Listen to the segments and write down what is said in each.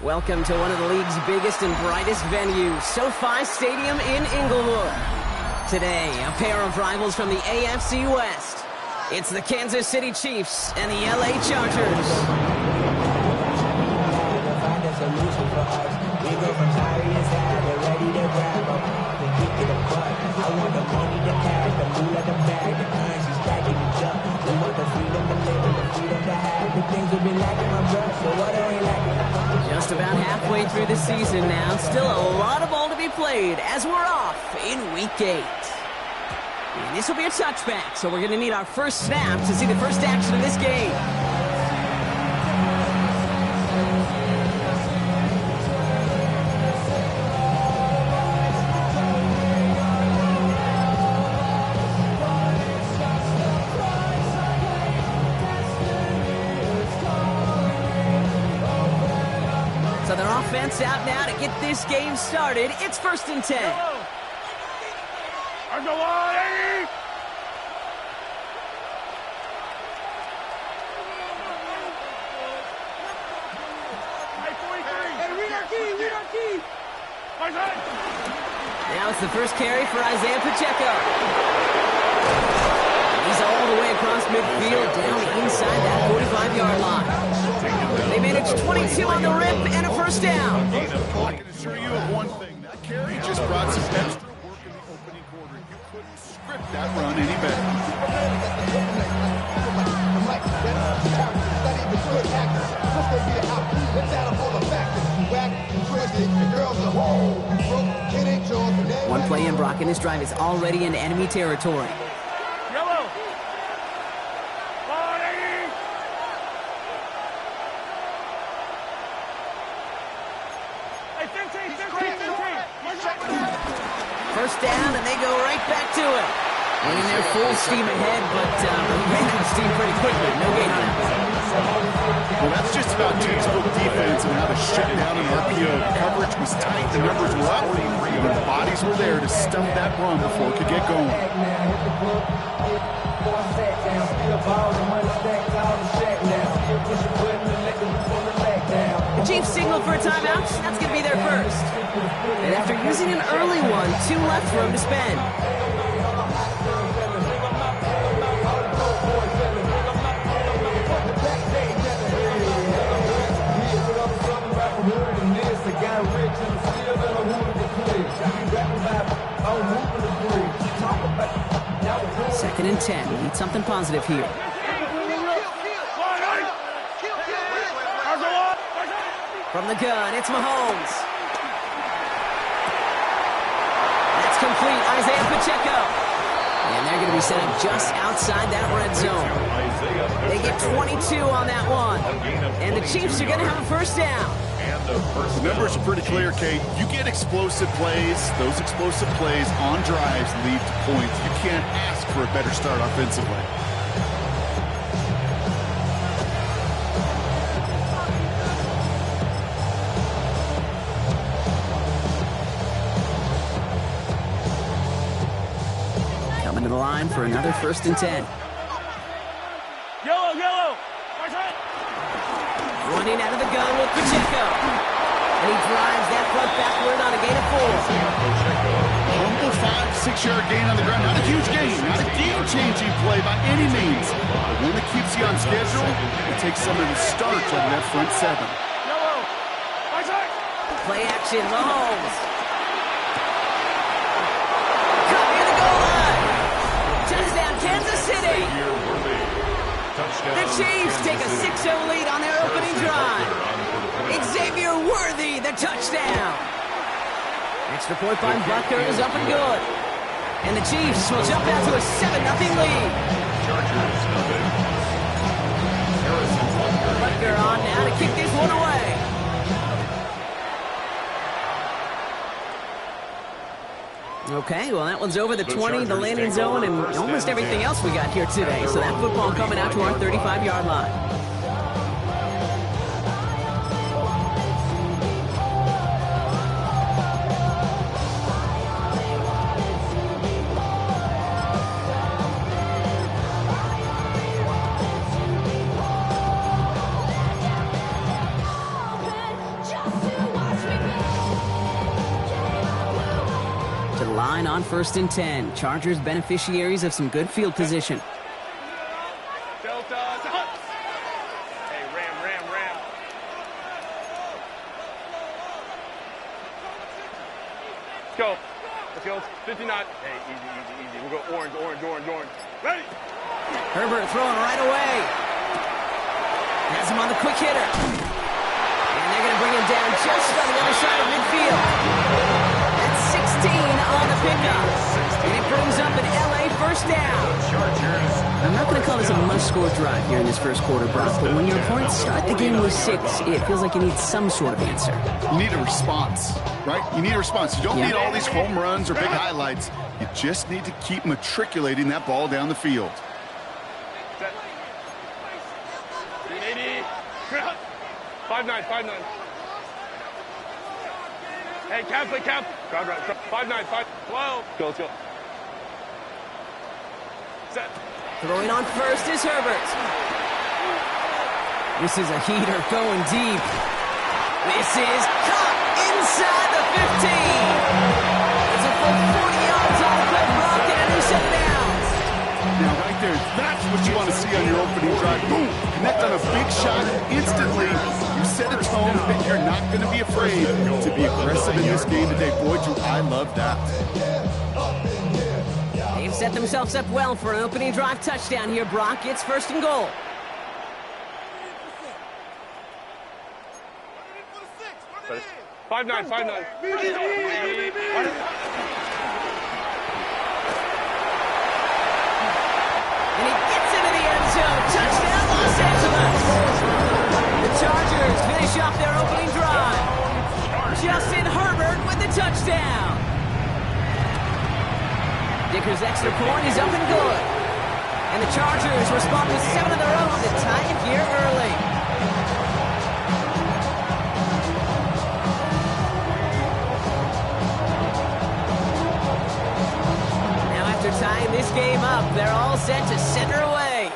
Welcome to one of the league's biggest and brightest venues, SoFi Stadium in Inglewood. Today, a pair of rivals from the AFC West. It's the Kansas City Chiefs and the LA Chargers. Just about halfway through the season now. Still a lot of ball to be played as we're off in Week 8. And this will be a touchback, so we're going to need our first snap to see the first action of this game. So their offense out now to get this game started. It's 1st and 10. On the line! Now it's the first carry for Isaiah Pacheco. He's all the way across midfield, down inside that 45-yard line. They managed 22 on the rip and a first down. I can assure you of one thing. That carry just brought some extra work in the opening quarter. You couldn't script that run any better. One play in, Brock, and this drive is already in enemy territory. Yellow. First down, and they go right back to it. And they're full steam ahead, but ran out of steam pretty quickly. No gain on it. Well, that's just about textbook defense and how to shut down an RPO. Coverage was tight, the numbers were up, and the bodies were there to stump that run before it could get going. The Chiefs signal for a timeout. That's going to be their first. And after using an early one, 2 left for him to spend. Second and 10. We need something positive here. From the gun, it's Mahomes. That's complete. Isaiah Pacheco. And they're going to be set up just outside that red zone. They get 22 on that one. And the Chiefs are going to have a first down. The numbers are pretty clear, Kate. You get explosive plays. Those explosive plays on drives lead to points. You can't ask for a better start offensively. Coming to the line for another 1st and 10. Yellow. Running out of the gun with Pacheco. And he drives that front backward on a gain of 4. Humble 5-6-yard gain on the ground. Not a huge gain. Not a game-changing play by any means. But one that keeps you on schedule, it takes some of the starch out of that front 7. Play action, Mahomes. Cut near the goal line. Touchdown, Kansas City. The Chiefs take a 6-0 lead on their opening drive. Xavier Worthy, the touchdown. Extra point by Butker is up and good. And the Chiefs will jump out to a 7-0 lead. Butker on now to kick this one away. Okay, well, that one's over the 20, the landing zone, and almost everything else we got here today. So that football coming out to our 35-yard line. On 1st and 10. Chargers beneficiaries of some good field position. Delta. Hey, Ram. Let's go. 59. Hey, easy. We'll go orange. Ready? Herbert throwing right away. Has him on the quick hitter. And they're going to bring him down just on the other side of midfield. 16 on the pickup. And it brings up an LA first down. I'm not going to call this a must-score drive here in this first quarter, Brock, but when your opponents start the game with 6, it feels like you need some sort of answer. You need a response, right? You need a response. You don't need all these home runs or big highlights. You just need to keep matriculating that ball down the field. 380. 5-9. Hey, cap. Crowd right. 5-9. 12. Let's go. Set. Throwing on first is Herbert. This is a heater going deep. This is caught inside the 15. It's a full 40 yards on the play, Brock, and a new set of downs. Now, right there, that's what you want to see on your opening drive. Boom! Connect on a big shot instantly. You set a tone that you're not going to be afraid to be aggressive in this game today. Boy, do I love that. They've set themselves up well for an opening drive touchdown here, Brock. It's 1st and goal. Five nine. And he gets into the end zone. Touchdown, Los Angeles. The Chargers finish off their opening drive. Justin Herbert with the touchdown. Dicker's extra point is up and good. And the Chargers respond with 7 of their own to tie it here early. Now after tying this game up, they're all set to center away.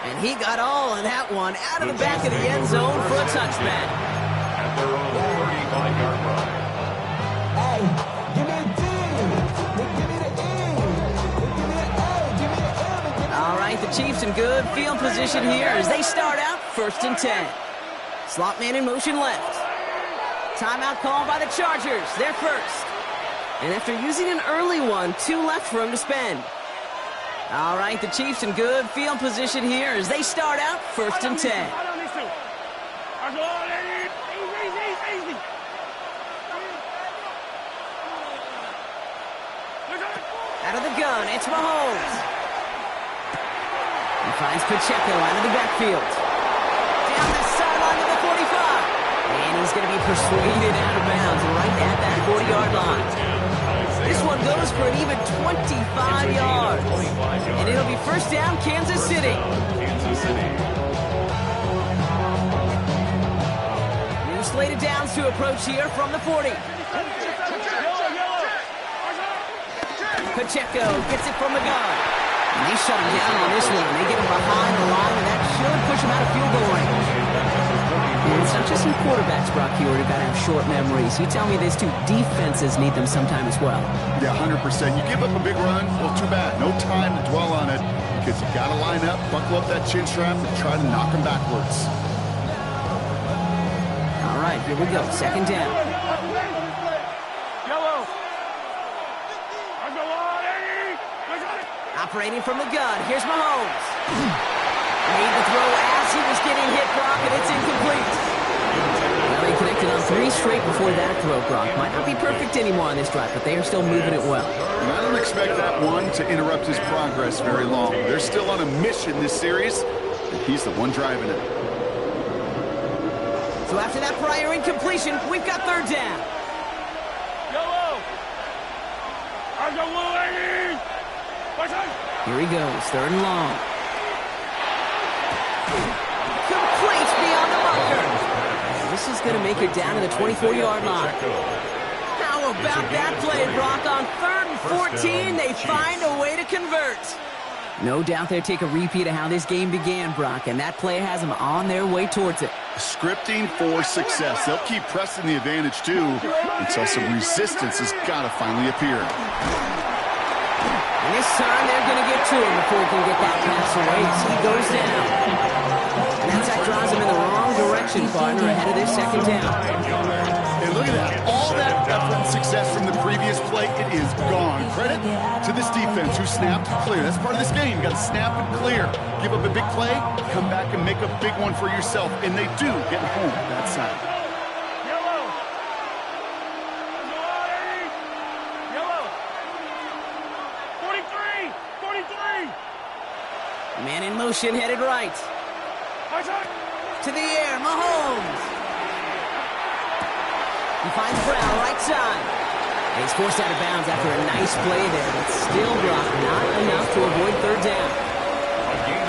And he got all of that one out of the back of the end zone for a touchback. At their own 35-yard line. All right, the Chiefs in good field position here as they start out 1st and 10. Slot man in motion left. Timeout called by the Chargers. They're first. And after using an early one, 2 left for him to spend. All right, the Chiefs in good field position here as they start out 1st and 10. Out of the gun, it's Mahomes. He finds Pacheco out of the backfield. Down the sideline to the 45. And he's going to be persuaded out of bounds right at that 40-yard line. This one goes for an even 25 yards. And it'll be first down, Kansas City. New slated downs to approach here from the 40. Pacheco gets it from the gun. And they shut him down on this one. They get him behind the line, and that should push him out of field goal range. And it's not just some quarterbacks, Brock, you worry about have short memories. You tell me these 2 defenses need them sometime as well. Yeah, 100%. You give up a big run, well, too bad. No time to dwell on it because you got to line up, buckle up that chin strap, and try to knock them backwards. All right, here we go. 2nd down. Operating from the gun, here's Mahomes. Made the throw as he was getting hit, Brock, and it's incomplete. Well, he connected on 3 straight before that throw, Brock. Might not be perfect anymore on this drive, but they are still moving it well. And I don't expect that one to interrupt his progress very long. They're still on a mission this series, and he's the one driving it. So after that prior incompletion, we've got 3rd down. Here he goes, 3rd and long. Complete beyond the bunker. This is going to make it down to the 24-yard line. How about that play, Brock? On 3rd and 14, they find a way to convert. No doubt they'll take a repeat of how this game began, Brock, and that play has them on their way towards it. Scripting for success. They'll keep pressing the advantage, too, until some resistance has got to finally appear. And this time, they're going to get to him before he can get that pass away. So he goes down. And that draws him in the wrong direction, partner, ahead of this 2nd down. And look at that. All that effort and success from the previous play, it is gone. Credit to this defense who snapped and clear. That's part of this game. You got to snap and clear. Give up a big play, come back and make a big one for yourself. And they do get home that side. Yellow. Yellow. 43. 43. Man in motion, headed right. To the air, Mahomes. He finds Brown, right side. And he's forced out of bounds after a nice play there, but still, Brock, not enough to avoid 3rd down.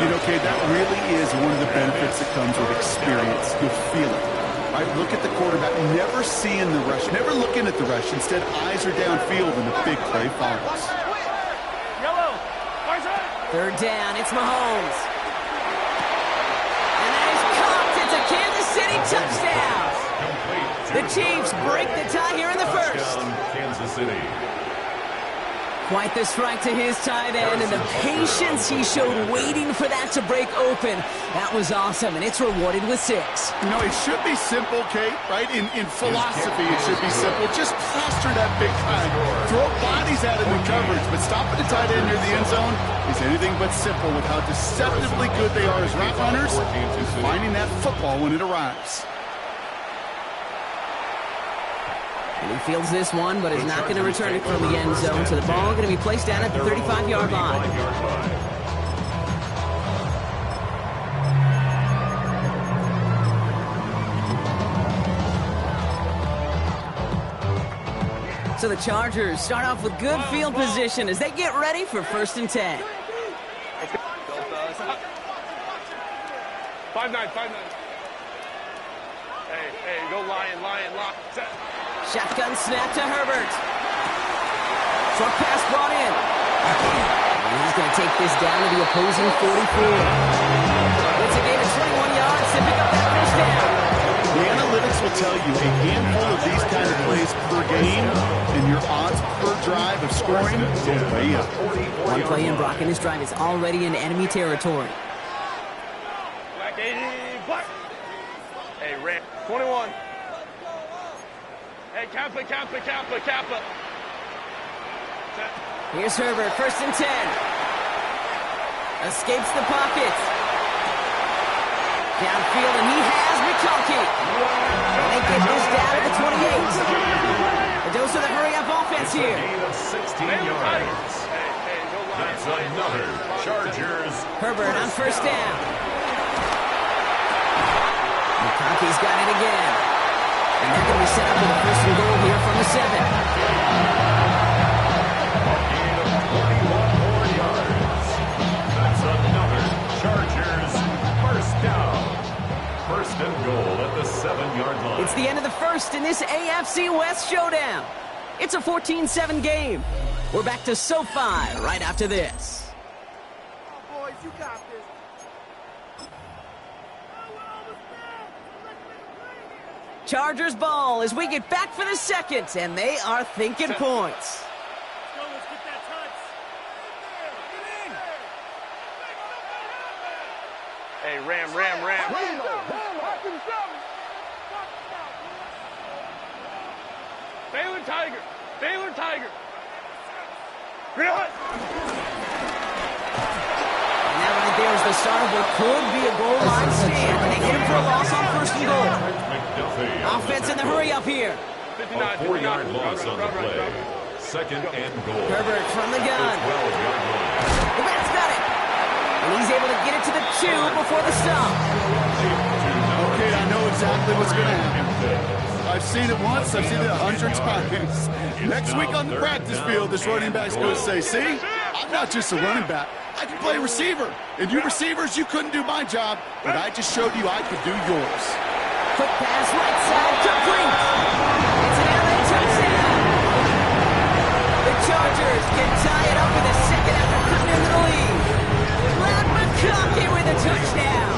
You know, Kay, that really is one of the benefits that comes with experience. You'll feel it. Right? Look at the quarterback, never seeing the rush, never looking at the rush. Instead, eyes are downfield and the big play follows. Yellow. 3rd down, it's Mahomes. And that is caught. It's a Kansas City touchdown. The Chiefs break the tie here in the 1st. Kansas City. Quite the strike to his tight end, and the patience he showed waiting for that to break open. That was awesome, and it's rewarded with 6. You know, it should be simple, Kate, right? In philosophy, it should be simple. Just plaster that big time. Throw bodies at him in coverage, but stopping the tight end near the end zone is anything but simple with how deceptively good they are as route runners, finding that football when it arrives. And he fields this one, but is not going to return it from the end zone. So the ball going to be placed down at the 35-yard line. So the Chargers start off with good field position as they get ready for 1st and 10. 5-9. Hey, go lion, lock, set. Shotgun snap to Herbert. Short pass brought in. And he's going to take this down to the opposing 44. It's a gain of 21 yards to pick up that 1st down. The analytics will tell you a handful of these kind of plays per game, and your odds per drive of scoring go way up. One play in, Brock, and this drive is already in enemy territory. Black 80, black. Hey, Ram, 21. Hey, Kappa. Here's Herbert, 1st and 10. Escapes the pocket. Downfield, and he has McConkey. And they get this down at the 28. A dose of the hurry-up offense here. Gain of 16 yards. That's another Chargers. Herbert on 1st down. McConkey's got it again. And they're going to be set up with a 1st and goal here from the 7. A gain of 21 more yards. That's another Chargers 1st down. 1st and goal at the 7-yard line. It's the end of the 1st in this AFC West showdown. It's a 14-7 game. We're back to SoFi right after this. Boys, you got this. Chargers ball as we get back for the 2nd, and they are thinking points. Let's get that touch. Hey, Ram. Baylor Tiger. Real it. And that right there is the start of what could be a goal line stand. And they get him for a loss on 1st and goal. Offense in the hurry up here. A 4-yard loss on the play. 2nd and goal. Herbert from the gun. 12-yard line. The man's got it. And he's able to get it to the 2 before the stop. Okay, I know exactly what's going to happen. I've seen it once, I've seen it 100 times. Next week on the practice field, this running back's going to say, see? I'm not just a running back. I can play receiver. And you receivers, you couldn't do my job, but I just showed you I could do yours. Quick pass right side, complete. It's an LA touchdown. The Chargers can tie it up in the second after cutting into the lead. Brad McConkey with a touchdown.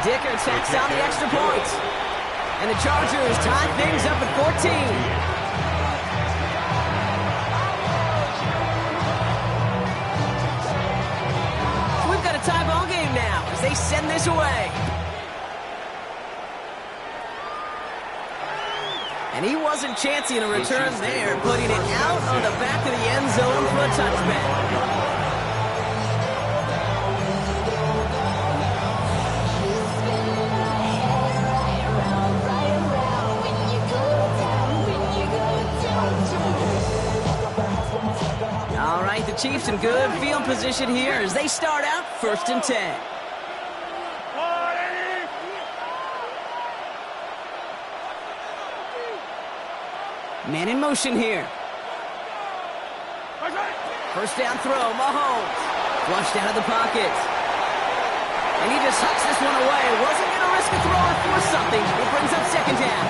Dicker tacks down the extra point. And the Chargers tie things up at 14. Tie ball game now as they send this away. And he wasn't chancing a return there, putting it out on the back of the end zone for a touchback. All right, the Chiefs in good field position here as they start out 1st and 10. Man in motion here. First down throw, Mahomes. Flushed out of the pocket. And he just hucks this one away. Wasn't going to risk a throw or force something. It brings up 2nd down.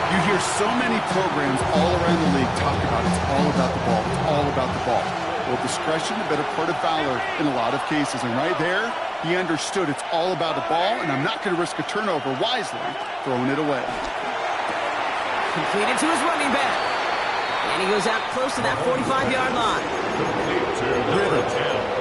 You hear so many programs all around the league talk about it's all about the ball. It's all about the ball. Well, discretion, the better part of valor in a lot of cases. And right there, he understood it's all about the ball, and I'm not going to risk a turnover wisely, throwing it away. Completed to his running back. And he goes out close to that 45-yard line. Rhythm.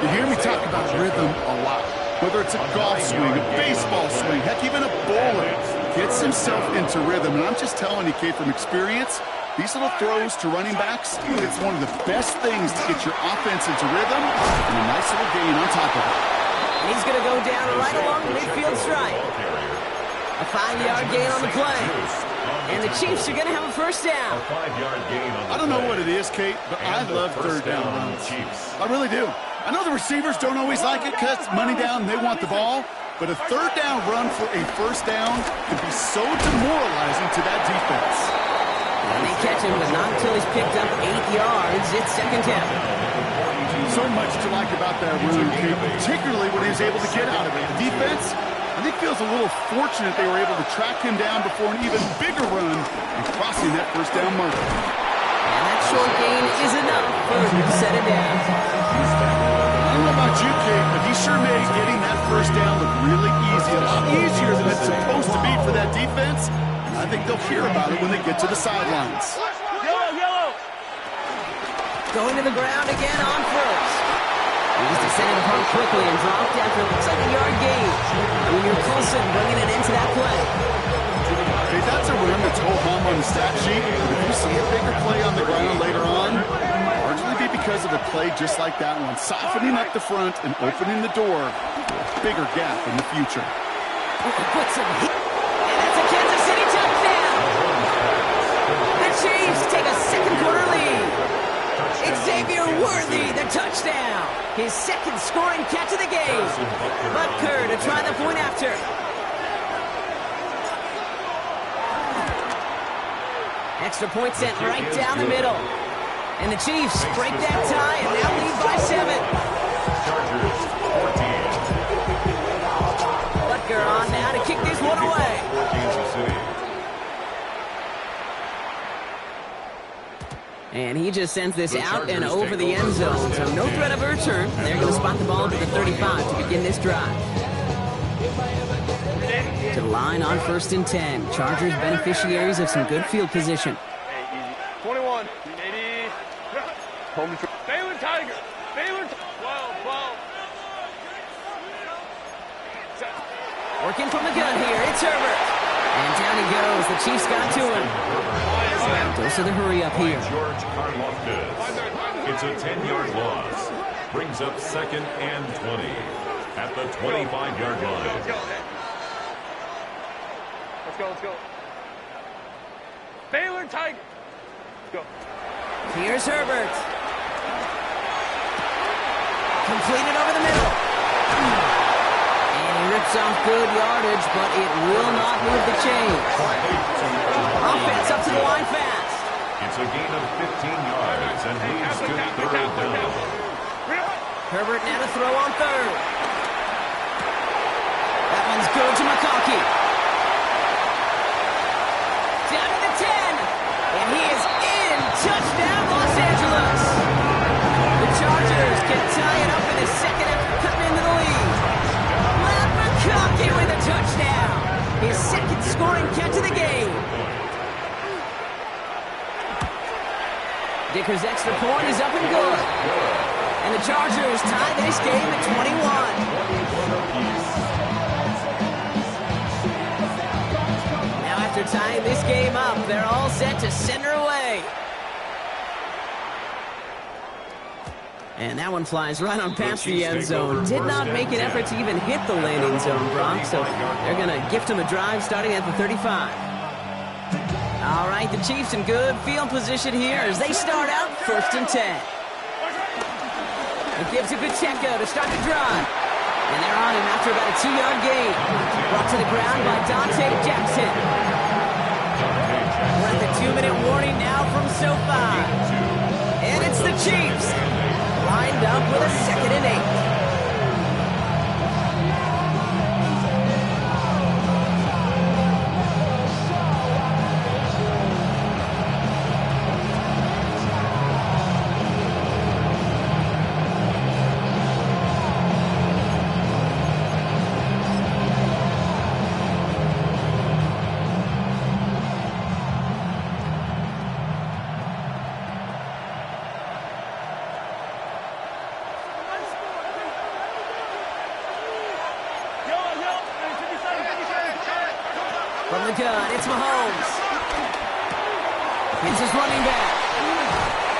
You hear me talk about rhythm a lot. Whether it's a golf swing, a baseball swing, heck, even a bowler gets himself into rhythm. And I'm just telling you, Kate, from experience, these little throws to running backs, it's one of the best things to get your offense into rhythm and a nice little gain on top of it. And he's going to go down right along the midfield stripe. A 5-yard gain on the play. And the Chiefs are going to have a first down. I don't know what it is, Kate, but I love third down runs. I really do. I know the receivers don't always like it because it's money down and they want the ball, but a third down run for a first down can be so demoralizing to that defense. And they catch him, but not until he's picked up 8 yards. It's 2nd down. So much to like about that run, Kate, particularly what he was able to get out of it. The defense, I think, feels a little fortunate they were able to track him down before an even bigger run and crossing that first down marker. And that short gain is enough for him to set it down. I don't know about you, Kate, but he sure made getting that first down look really easy. A lot easier than it's supposed to be for that defense. I think they'll hear about it when they get to the sidelines. Yellow! Going to the ground again on first. He's descended upon quickly and dropped after it looks like a yard gain. Junior Colson bringing it into that play. Hey, that's a run that's ho-hum on the stat sheet, but if you see a bigger play on the ground later on, largely be because of a play just like that one, softening up the front and opening the door for a bigger gap in the future. Puts him hit. And that's a Kansas City touchdown. The Chiefs take a second-quarter lead. Xavier Worthy, the touchdown. His second scoring catch of the game. Butker to try the point after. Extra point sent right down the middle. And the Chiefs break that tie and now lead by 7. Chargers 14. Butker on now to kick this one away. Kansas City. And he just sends this out and over the end zone. So no threat of a return. They're going to spot the ball up at the 35 to begin this drive. To the line on 1st and 10. Chargers beneficiaries of some good field position. Hey, easy. 21. 80. Home to Baylor Tiger. Baylor 12. Working from the gun here. It's Herbert. And down he goes. The Chiefs got to him. Dose of the hurry up here. George Karloftis. It's a 10-yard loss. Brings up 2nd and 20 at the 25-yard line. Let's go. Baylor Tiger. Let's go. Here's Herbert. Completed over the middle. And he rips off good yardage, but it will not move the chains. Offense up to the line fast. It's a gain of 15 yards and leads to third down. Herbert now to throw on third. That one's good to McConkey. Down to the 10. And he is in. Touchdown, Los Angeles. The Chargers can tie it up in a second after cutting into the lead. Matt McConkey with a touchdown. His second scoring catch of the game. Dicker's extra point is up and good. And the Chargers tie this game at 21. Now after tying this game up, they're all set to send her away. And that one flies right on past the end zone. Did not make an effort to even hit the landing zone, Brock. So they're going to gift him a drive starting at the 35. All right, the Chiefs in good field position here as they start out 1st and 10. It gives to Pacheco to start the drive. And they're on him after about a 2-yard gain. Brought to the ground by Dante Jackson. We're at the 2-minute warning now from SoFi. And it's the Chiefs. Lined up with a 2nd and 8. From the gun, it's Mahomes. It's his running back.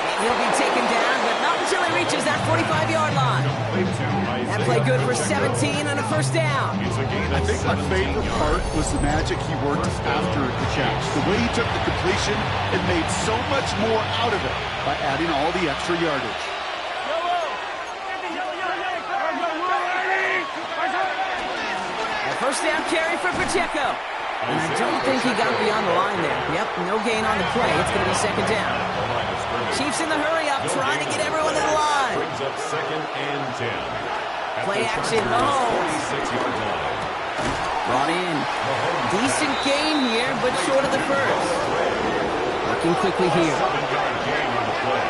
And he'll be taken down, but not until he reaches that 45-yard line. That play good for 17 on a 1st down. I think my favorite part was the magic he worked after the catch. The way he took the completion and made so much more out of it by adding all the extra yardage. A 1st down carry for Pacheco. And I don't think he got beyond the line there. Yep, no gain on the play. It's going to be 2nd down. Chiefs in the hurry-up, trying to get everyone to the line. Brings up 2nd and 10. Play action, Mahomes. Brought in. Decent gain here, but short of the first. Working quickly here. 7-yard gain on the play.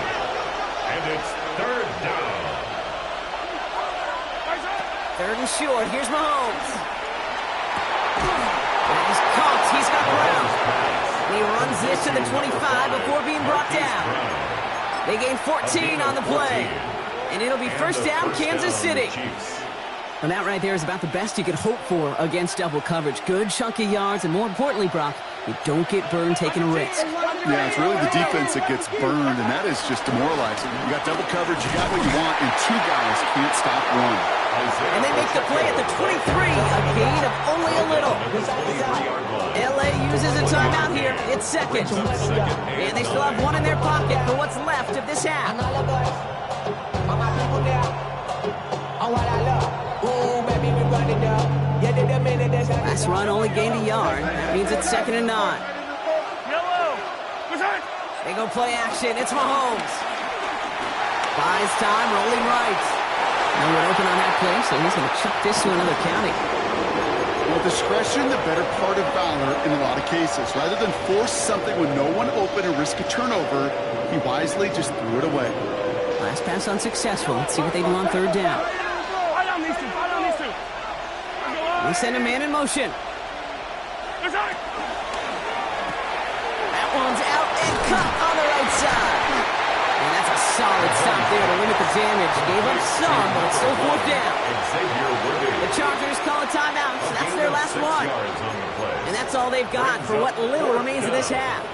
And it's 3rd down. 3rd and short. Here's Mahomes. And he's caught. He's got ground. And he runs this to the 25 before being brought down. They gain 14 on the play. And it'll be 1st down, Kansas City. And that right there is about the best you could hope for against double coverage. Good chunky yards, and more importantly, Brock, you don't get burned taking a risk. Yeah, it's really the defense that gets burned, and that is just demoralizing. You got double coverage, you got what you want, and 2 guys can't stop one. And they make the play at the 23, a gain of only a little. LA uses a timeout here. It's 2nd. And they still have one in their pocket for what's left of this half. Last run only gained a yard. That means it's 2nd and 9. They go play action. It's Mahomes. Buys time, rolling right. No one open on that play, so he's going to chuck this to another county. Well, discretion, the better part of valor in a lot of cases. Rather than force something with no one open and risk a turnover, he wisely just threw it away. Last pass unsuccessful. Let's see what they do on 3rd down. They send a man in motion. That one's out and cut on the right side. And that's a solid stop there to limit the damage. Gave up some, but it's still 4th down. The Chargers call a timeout, so that's their last one. And that's all they've got for what little remains of this half.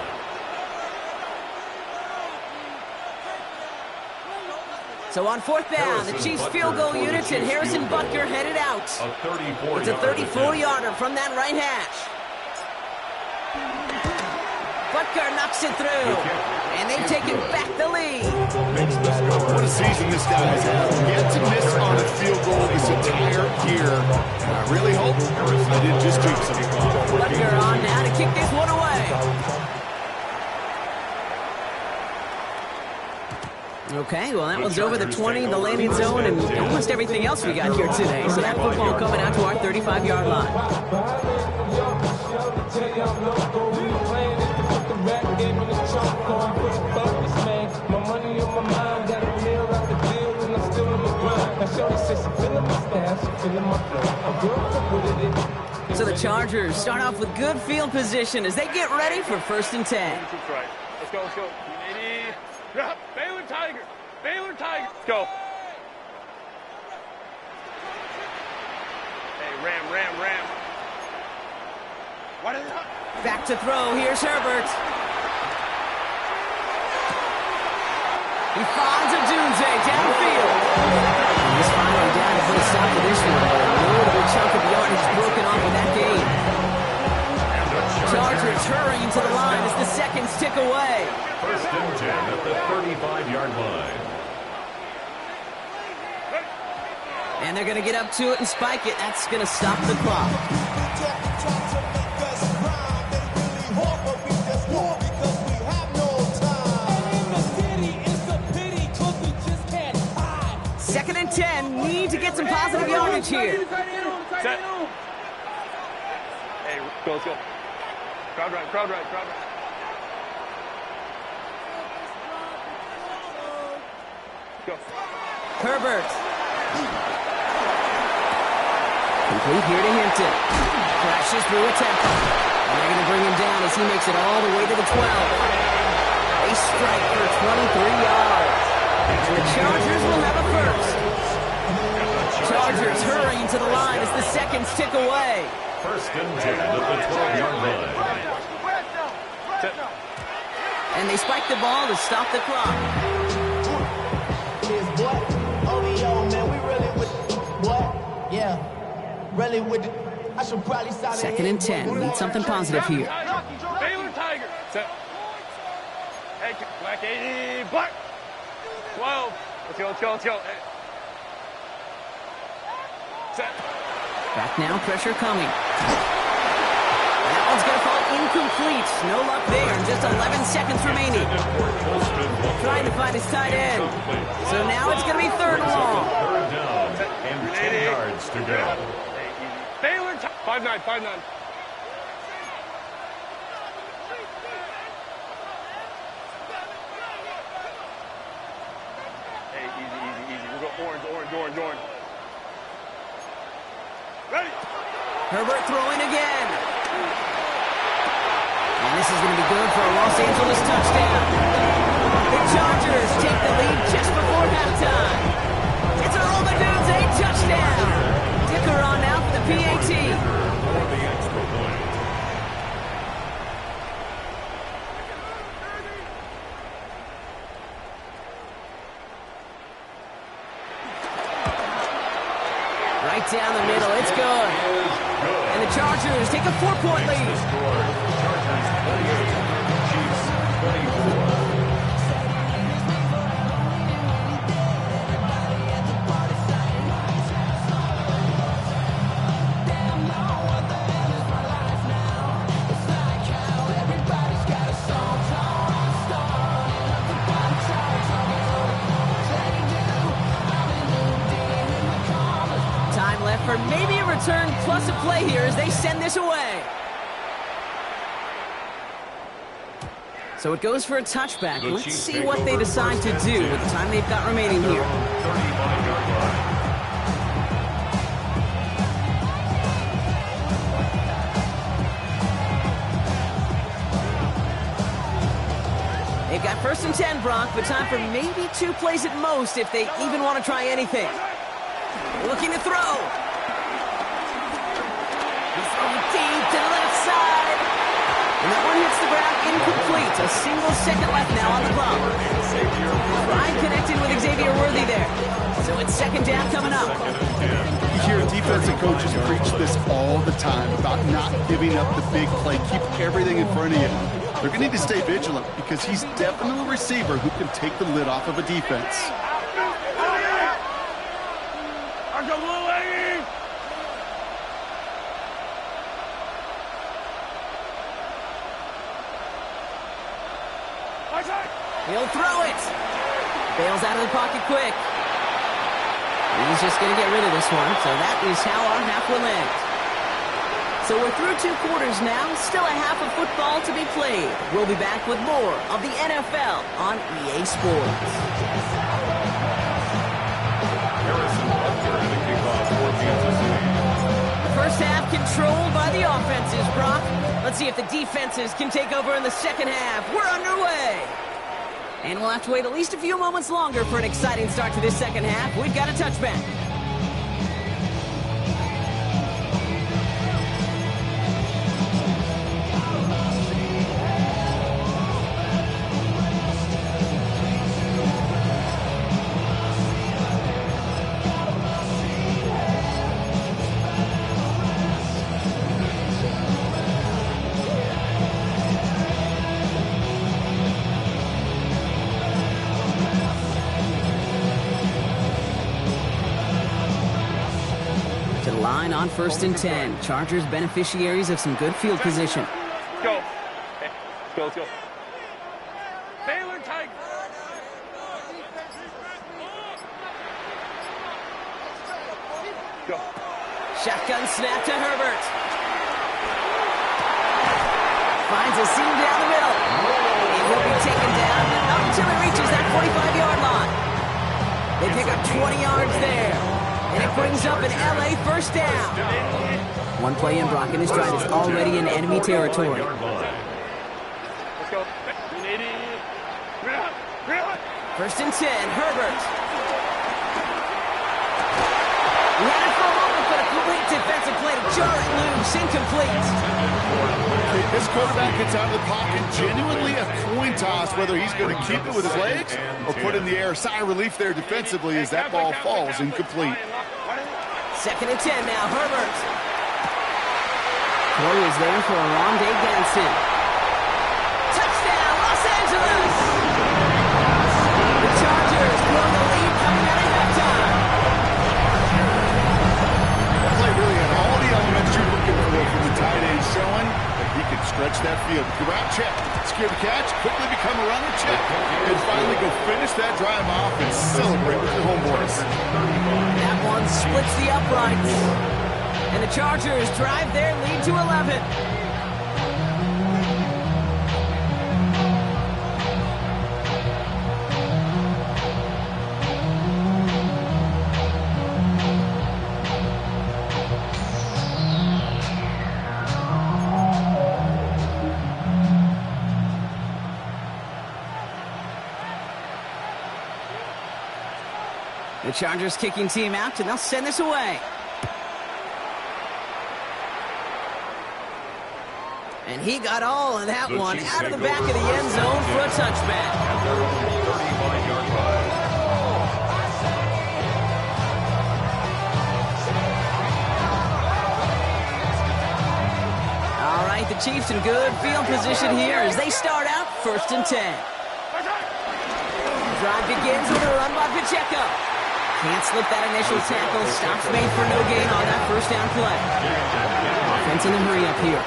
So on 4th down, the Chiefs field goal units and Harrison Butker headed out. It's a 34-yarder from that right hash. Butker knocks it through, and they've taken back the lead. What a season this guy has had. Yet to miss on a field goal this entire year. I really hope I didn't just jinx him. Butker on now to kick this one away. Okay, well, that one's over the 20, the landing zone, and almost everything else we got here today. So that football coming out to our 35-yard line. So the Chargers start off with good field position as they get ready for 1st and 10. Let's go, let's go. 80. Baylor Tiger. Baylor Tiger. Go. Hey, Ram. Back to throw. Here's Herbert. He finds a Dunze downfield. He's finally down to put a stop to this one. A notable chunk of yardage broken off of that game. Chargers hurrying to the line as the seconds tick away. 1st and 10 at the 35-yard line. And they're going to get up to it and spike it. That's going to stop the clock. Second and 10. Need to get some positive yardage here. Set. Hey, let's go. Crowd right. Go. Herbert. Complete here to Hampton. Crashes through a tackle. And they're going to bring him down as he makes it all the way to the 12. A strike for 23 yards. And the Chargers will have a first. Chargers hurrying to the line as the seconds tick away. 1st and 10 at the 12-yard line. And they spike the ball to stop the clock. Second and 10. Need something positive here. Baylor Tiger. Set. Hey, Black 80. Black. 12. Let's go. Hey. Set. Back now, pressure coming. That one's going to fall incomplete. No luck there. Just 11 seconds remaining. Trying to find his tight end. So now it's going to be 3rd and long. 3rd down and 10 yards to go. Baylor 5-9. Hey, easy. We'll go orange. Ready. Herbert throwing again. And this is going to be good for a Los Angeles touchdown. The Chargers take the lead just before halftime. It's a Dunze touchdown. Dicker on now for the PAT. Right down the middle. It's good. And the Chargers take a 4-point lead. Chargers 28, Chiefs 24. For maybe a return plus a play here as they send this away. So it goes for a touchback. Let's see what they decide to do with the time they've got remaining here. 35-yard line. They've got 1st and 10, Brock, but time for maybe 2 plays at most if they even want to try anything. Looking to throw. He's throwing deep to the left side. And that one hits the ground incomplete. A single second left now on the clock. Ryan connected with Xavier Worthy there. So it's 2nd down coming up. You hear defensive coaches preach this all the time about not giving up the big play. Keep everything in front of you. They're going to need to stay vigilant because he's definitely a receiver who can take the lid off of a defense. He'll throw it. Bails out of the pocket quick. He's just going to get rid of this one, so that is how our half will end. So we're through 2 quarters now, still a half of football to be played. We'll be back with more of the NFL on EA Sports. Harrison Butker in the kickoff for Kansas City. The first half controlled by the offenses, Brock. Let's see if the defenses can take over in the second half. We're underway. And we'll have to wait at least a few moments longer for an exciting start to this second half. We've got a touchback. Line on 1st and 10. Chargers beneficiaries of some good field position. Let's go. Let's go. Baylor Tigers. Go. Shotgun snap to Herbert. Finds a seam down the middle. It will be taken down until it reaches that 45-yard line. They pick up 20 yards there. And it brings up an LA first down. One play in, Brock, and his drive is already in enemy territory. Let's go. 1st and 10, Herbert. He had it for a moment, but a complete defensive play to jar it loose, incomplete. This quarterback gets out of the pocket, genuinely a coin toss whether he's going to keep it with his legs or put in the air. Sigh of relief there defensively as that ball falls incomplete. 2nd and 10 now, Herbert. Corey is there for a long day dancing. Touchdown, Los Angeles! The Chargers blow the lead coming out of halftime. That play really had all the elements you're looking for from the tight end, showing that he can stretch that field. Grab check, secure the catch, quickly become a runner check, and finally go finish that drive off and celebrate with your homeboys. That one splits the uprights. And the Chargers drive their lead to 11. The Chargers kicking team out, and they'll send this away. And he got all of that one out of the back of the end zone for a touchback. All right, the Chiefs in good field position here as they start out 1st and 10. Drive begins with a run by Pacheco. Can't slip that initial tackle. Stops made for no gain on that 1st down play. Offense in a hurry up here.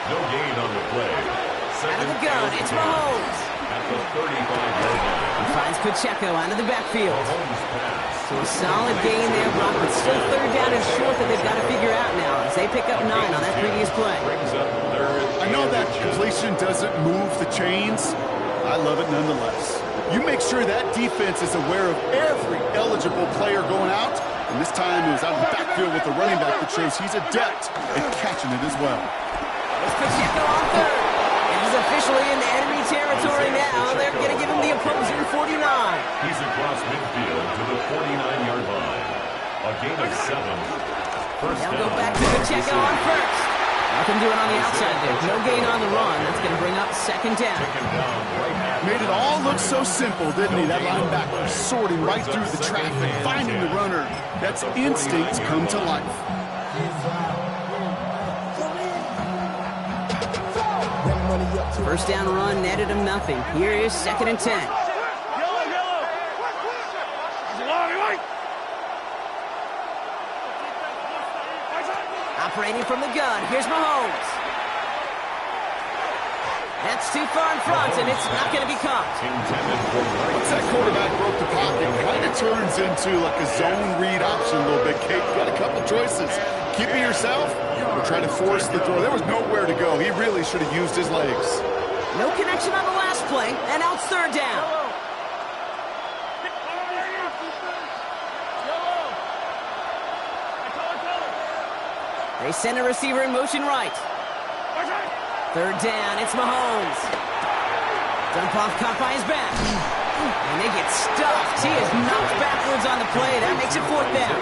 No gain on the play. Out of the gun, it's Mahomes. At the 35-yard line. He finds Pacheco out of the backfield. So a solid gain there, Brock, but still 3rd down and short that they've got to figure out now as they pick up 9 on that previous play. I know that completion doesn't move the chains. I love it nonetheless. You make sure that defense is aware of every eligible player going out. And this time it was out of the backfield with the running back that shows he's adept at catching it as well. It's Pacheco on 3rd. And he's officially in the enemy territory now. They're going to give him the opposing 49. He's across midfield to the 49-yard line. A gain of 7. They'll go back to Pacheco on 1st. Nothing doing on the outside there. No gain on the run. That's going to bring up 2nd down. Made it all look so simple, didn't he? That linebacker sorting right through the traffic, finding the runner. That's instincts come to life. First down run netted him nothing. Here is 2nd and 10. Operating from the gun. Here's Mahomes. That's too far in front, and it's not going to be caught. Once that quarterback broke the pocket, it kind of turns into like a zone read option a little bit. Kate, you got a couple choices. Keep it yourself or try to force the throw. There was nowhere to go. He really should have used his legs. No connection on the last play, and now it's third down. They send a receiver in motion right. Third down, it's Mahomes. Dump off caught by his back. And they get stuffed. He is knocked backwards on the play. That makes it fourth down.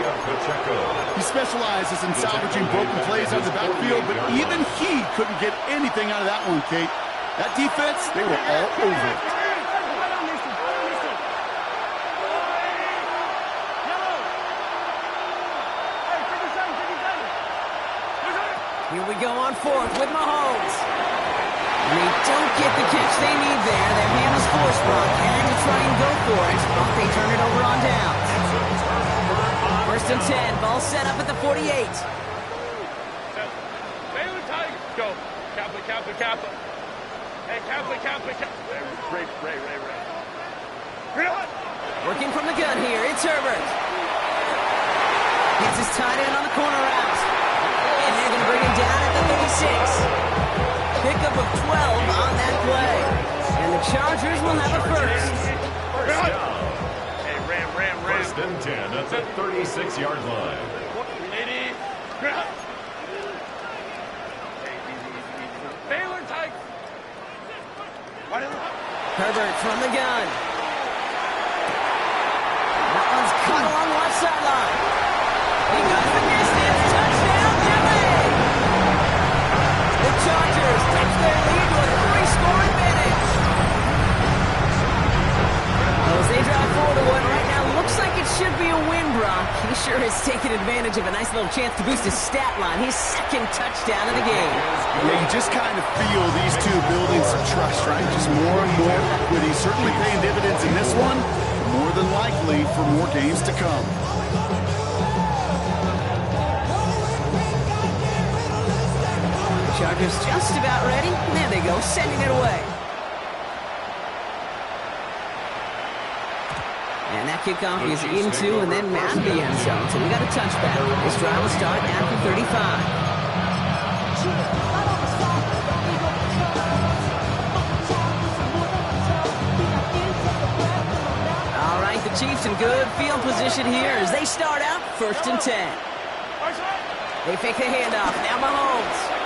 He specializes in salvaging broken plays on the backfield, but even he couldn't get anything out of that one, Kate. That defense, they were all over it. Here we go on fourth with Mahomes. And they don't get the catch they need there. Their hand is forced, Brock. And to try and go for it, but they turn it over on downs. First and 10. Ball set up at the 48. Baylor Tigers. Go. Kappa. Hey, Kappa. Ray. Working from the gun here. It's Herbert. Gets his tight end on the corner route. And they're going to bring him down at the 36. Pickup of 12 on that play. And the Chargers will have a first. Hey, Ram. First and 10 at the 36-yard line. 80. Baylor Tigers. Herbert from the gun. That one's caught along the left sideline. He goes the distance. Touchdown, Philly! The Chargers take their lead with a 3-score advantage. Well, as they drive forward to what right now looks like it should be a win, Brock. He sure has taken advantage of a nice little chance to boost his stat line. His second touchdown of the game. Yeah, you just kind of feel these two building some trust, right? Just more and more equity. Certainly paying dividends in this one. More than likely for more games to come. Chargers just about ready. There they go, sending it away. And that kickoff is into and then out of the end zone. So we got a touchback. This drive will start after 35. All right, the Chiefs in good field position here as they start out first and 10. They fake the handoff. Now Mahomes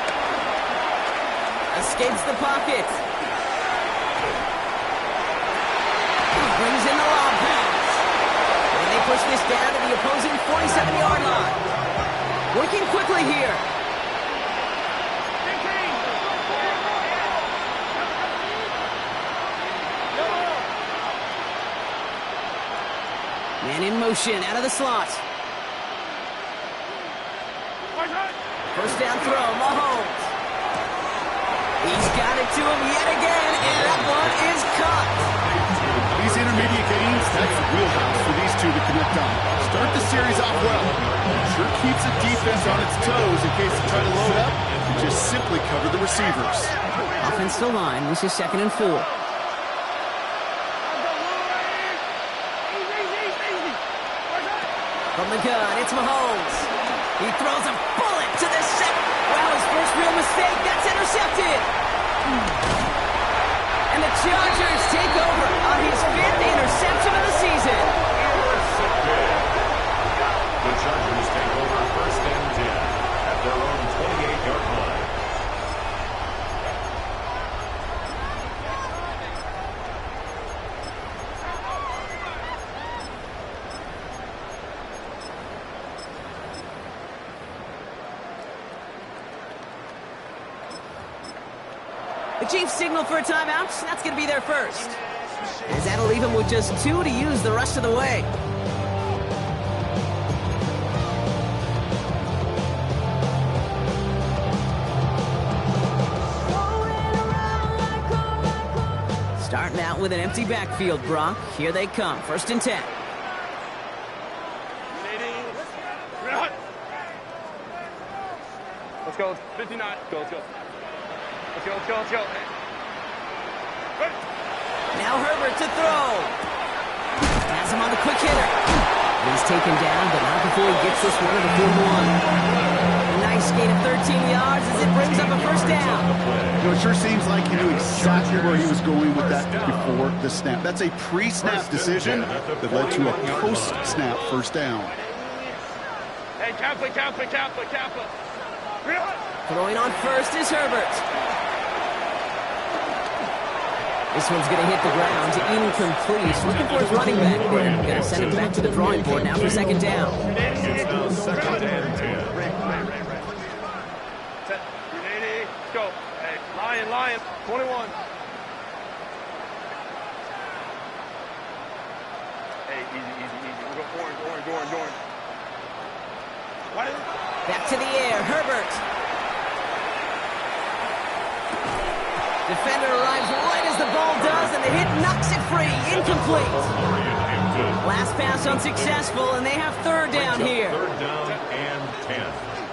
escapes the pocket. Brings in the long pass. And they push this down to the opposing 47-yard line. Working quickly here. Man in motion out of the slot. First down throw, Mahomes. He's got it to him yet again, and that one is caught. These intermediate gains, that's the wheelhouse for these two to connect on. Start the series off well. Sure keeps the defense on its toes in case they try to load up and just simply cover the receivers. Offensive line, this is 2nd and 4. From the gun, it's Mahomes. He throws a bullet to the set. Well, his first real mistake, that's intercepted. And the Chargers take over on his 5th interception of the season. The Chargers take over first and 10 at their own 28-yard line. The Chiefs signal for a timeout. That's going to be their first. As that'll leave him with just 2 to use the rest of the way. Starting out with an empty backfield, Brock. Here they come. First and 10. Let's go. 59. Let's go. Let's go. Now Herbert to throw. Has him on the quick hitter. He's taken down, but not before he gets this one to the 4-1. Nice gain of 13 yards as it brings up a first down. You know, it sure seems like he knew exactly where he was going with that before the snap. That's a pre-snap decision that led to a post-snap first down. Hey, Kaplan. Throwing on first is Herbert. This one's going to hit the ground. Incomplete. Looking for his running back there. Going to send him back to the drawing board now for second down. It's now second and 10. Set. 80. Go. Hey, Lion. 21. Hey, easy. We'll go orange. What is it? Back to the air. Herbert. Defender arrives right as the ball does, and the hit knocks it free. Incomplete. Last pass unsuccessful, and they have third down here. Third down and 10.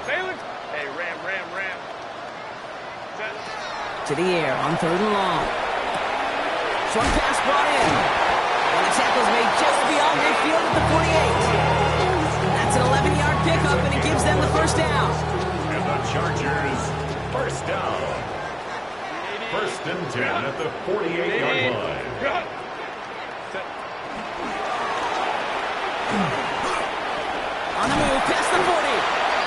Baylor. Hey, ram. Set. To the air on third and long. Short pass brought in. And the tackle's made just beyond midfield at the 48. That's an 11-yard pickup, and it gives them the first down. And the Chargers, first down. First and 10 at the 48-yard line. On the move, past the 40.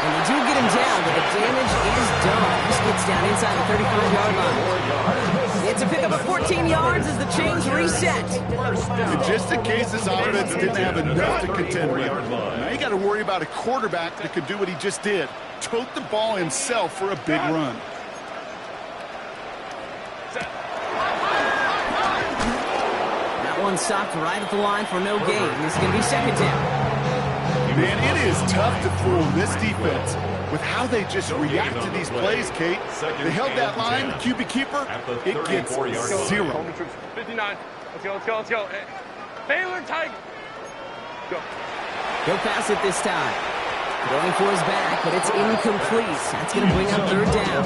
And they do get him down, but the damage is done. This gets down inside the 35-yard line. It's a pickup of 14 yards as the chains reset. And just in case this offense didn't have enough to contend with, now you got to worry about a quarterback that could do what he just did. Tote the ball himself for a big run. One stopped right at the line for no gain. This is going to be second down. Man, it is tough to fool this defense with how they just react to these plays, Kate. They held that line, QB keeper, it gets 0. 59. Let's go. Hey. Baylor Tiger. Go. He'll pass it this time. Going for his back, but it's incomplete. That's going to bring up third down.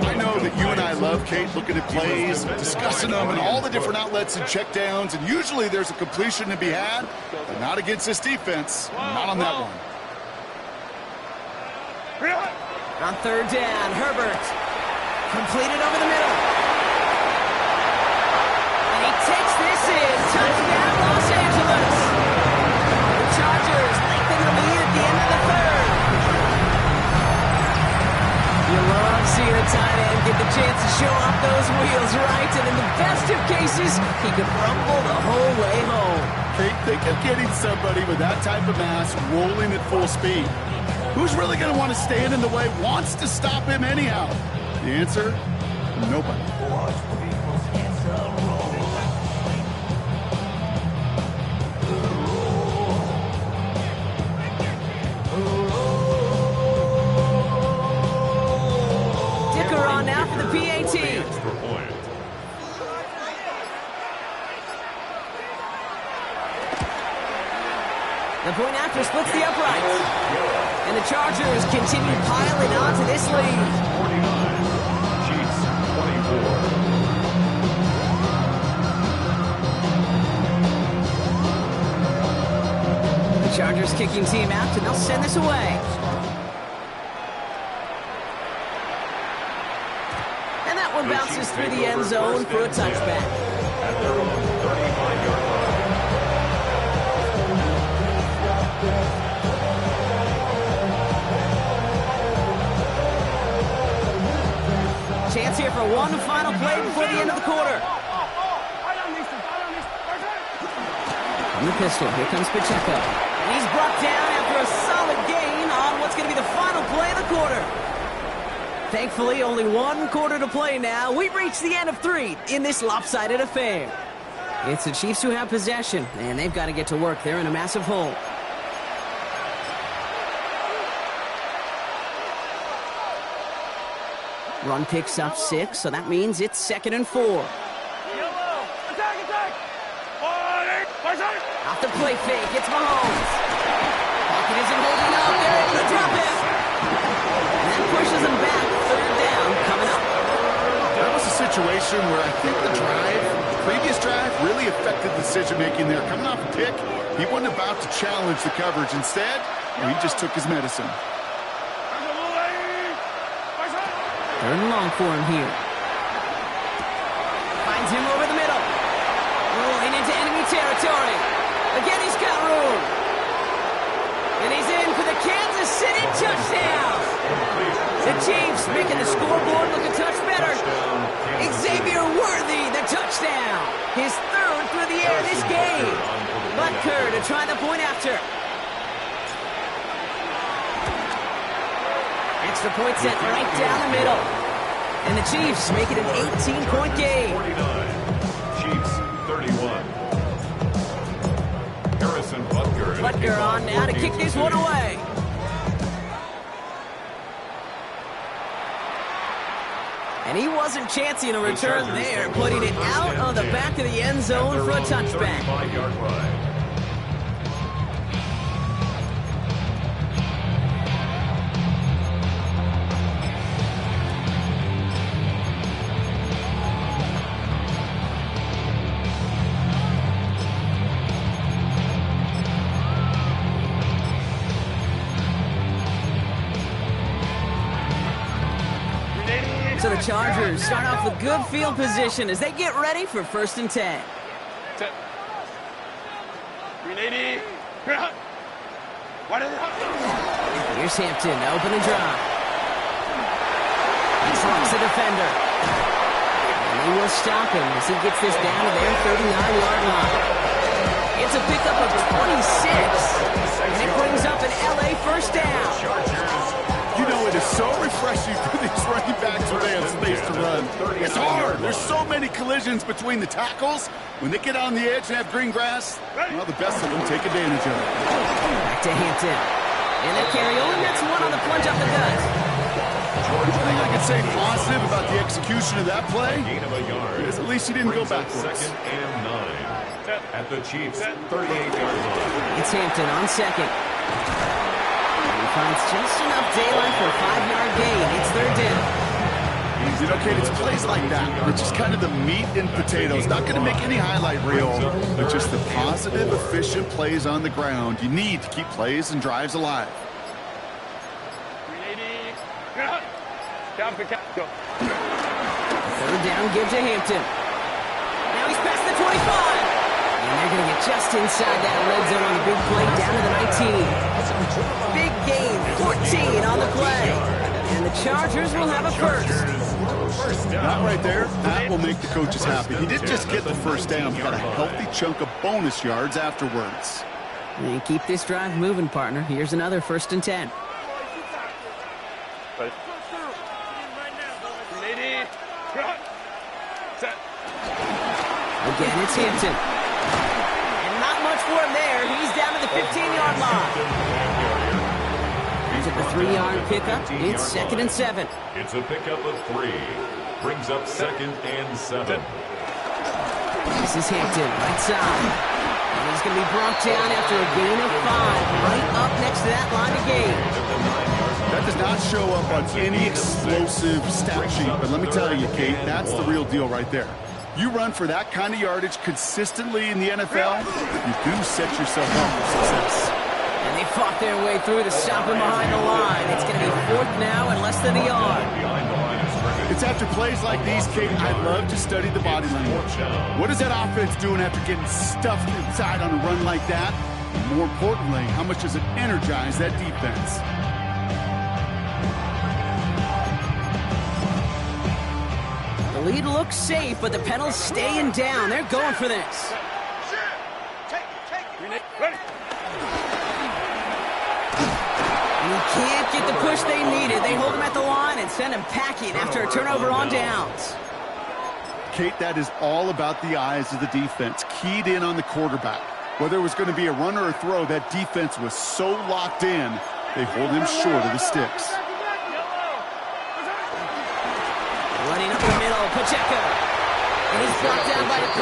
I know that you and I love, Kate, looking at plays, discussing them, and all the different outlets and checkdowns, and usually there's a completion to be had, but not against this defense. Not on that one. On third down, Herbert. Completed over the middle. And he takes this in. Touchdown, Los Angeles. The Chargers lengthen the lead at the end of the third. You love seeing a tight end get the chance to show off those wheels, right? And in the best of cases, he could rumble the whole way home. Think of getting somebody with that type of mass rolling at full speed. Who's really going to want to stand in the way, wants to stop him anyhow? The answer, nobody. Dicker on now for the PAT. The point after splits the uprights. And the Chargers continue piling on to this lead. 49. Chiefs 24. The Chargers kicking team out, and they'll send this away. And that one bounces through the end zone for a touchback. At their own 35-yard line. Chance here for one final play before the end of the quarter. From the pistol, here comes Pacheco. And he's brought down after a solid gain on what's going to be the final play of the quarter. Thankfully, only one quarter to play now. We've reached the end of 3 in this lopsided affair. It's the Chiefs who have possession, and they've got to get to work. They're in a massive hole. Run picks up 6, so that means it's 2nd and 4. Yellow. Attack. Off the play fake, it's Mahomes. Pocket isn't holding up. They're able to drop it. And that pushes them back. Third down coming up. That was a situation situation where I think the previous drive, really affected decision-making there. Coming off a pick, he wasn't about to challenge the coverage. Instead, he just took his medicine. Third and long for him here. Finds him over the middle. Rolling into enemy territory. Again, he's got room. And he's in for the Kansas City touchdown. The Chiefs making the scoreboard look a touch better. Xavier Worthy, the touchdown. His third through the air this game. Butker to try the point after. Extra point set right down the middle. And the Chiefs make it an 18-point game. 49. Chiefs 31. Harrison Butker. Butker on now to kick this one away. And he wasn't chancing a return there, putting it out on the back of the end zone for a touchback. 35-yard line. So the Chargers start off with good field position as they get ready for 1st and 10. 380. Here's Hampton to open the drive. He trumps the defender. And he will stop him as he gets this down to their 39-yard line. It's a pickup of 26. And it brings up an LA first down. You know, it is so refreshing for these running backs when they have space to run. It's hard. There's so many collisions between the tackles. When they get on the edge and have green grass, well, the best of them take advantage of it. Back to Hampton. And that carry only gets one on the plunge up the gut. The thing I can say positive about the execution of that play is at least he didn't go backwards. 2nd and 9 at the Chiefs 38-yard line. It's Hampton on second. He finds just enough daylight for a 5-yard gain. It's 3rd down. You know, Kate, it's plays like that, which is kind of the meat and potatoes. Not going to make any highlight reel, but just the positive, efficient plays on the ground. You need to keep plays and drives alive. 380. Go. 3rd down, give to Hampton. Now he's past the 25. And they're going to get just inside that red zone on the big play down to the 19. Big gain, 14 on the play. And the Chargers will have a first. Not right there. That will make the coaches happy. He didn't just get the first down. He got a healthy chunk of bonus yards afterwards. And keep this drive moving, partner. Here's another 1st and 10. 380. Set. Again, it's Hampton. And not much for him there. He's down to the 15-yard line. He's at the 3-yard pickup. It's 2nd and 7. It's a pickup of 3. Brings up 2nd and 7. This is Hampton, right side. And he's going to be brought down after a gain of 5. Right up next to that line of gain. That does not show up on any explosive stat sheet, but let me tell you, Kate, that's the real deal right there. You run for that kind of yardage consistently in the NFL, you do set yourself up for success. And they fought their way through to stop him behind the line. It's going to be 4th now and less than a yard. It's after plays like these, Kate, I love to study the body language. What is that offense doing after getting stuffed inside on a run like that? And more importantly, how much does it energize that defense? The lead looks safe, but the pedals staying down. They're going for this. And he can't get the push they needed. They hold him at the line and send him packing after a turnover on downs. Kate, that is all about the eyes of the defense, keyed in on the quarterback. Whether it was going to be a run or a throw, that defense was so locked in, they hold him short of the sticks. Running up the middle, Pacheco. And he's brought down by the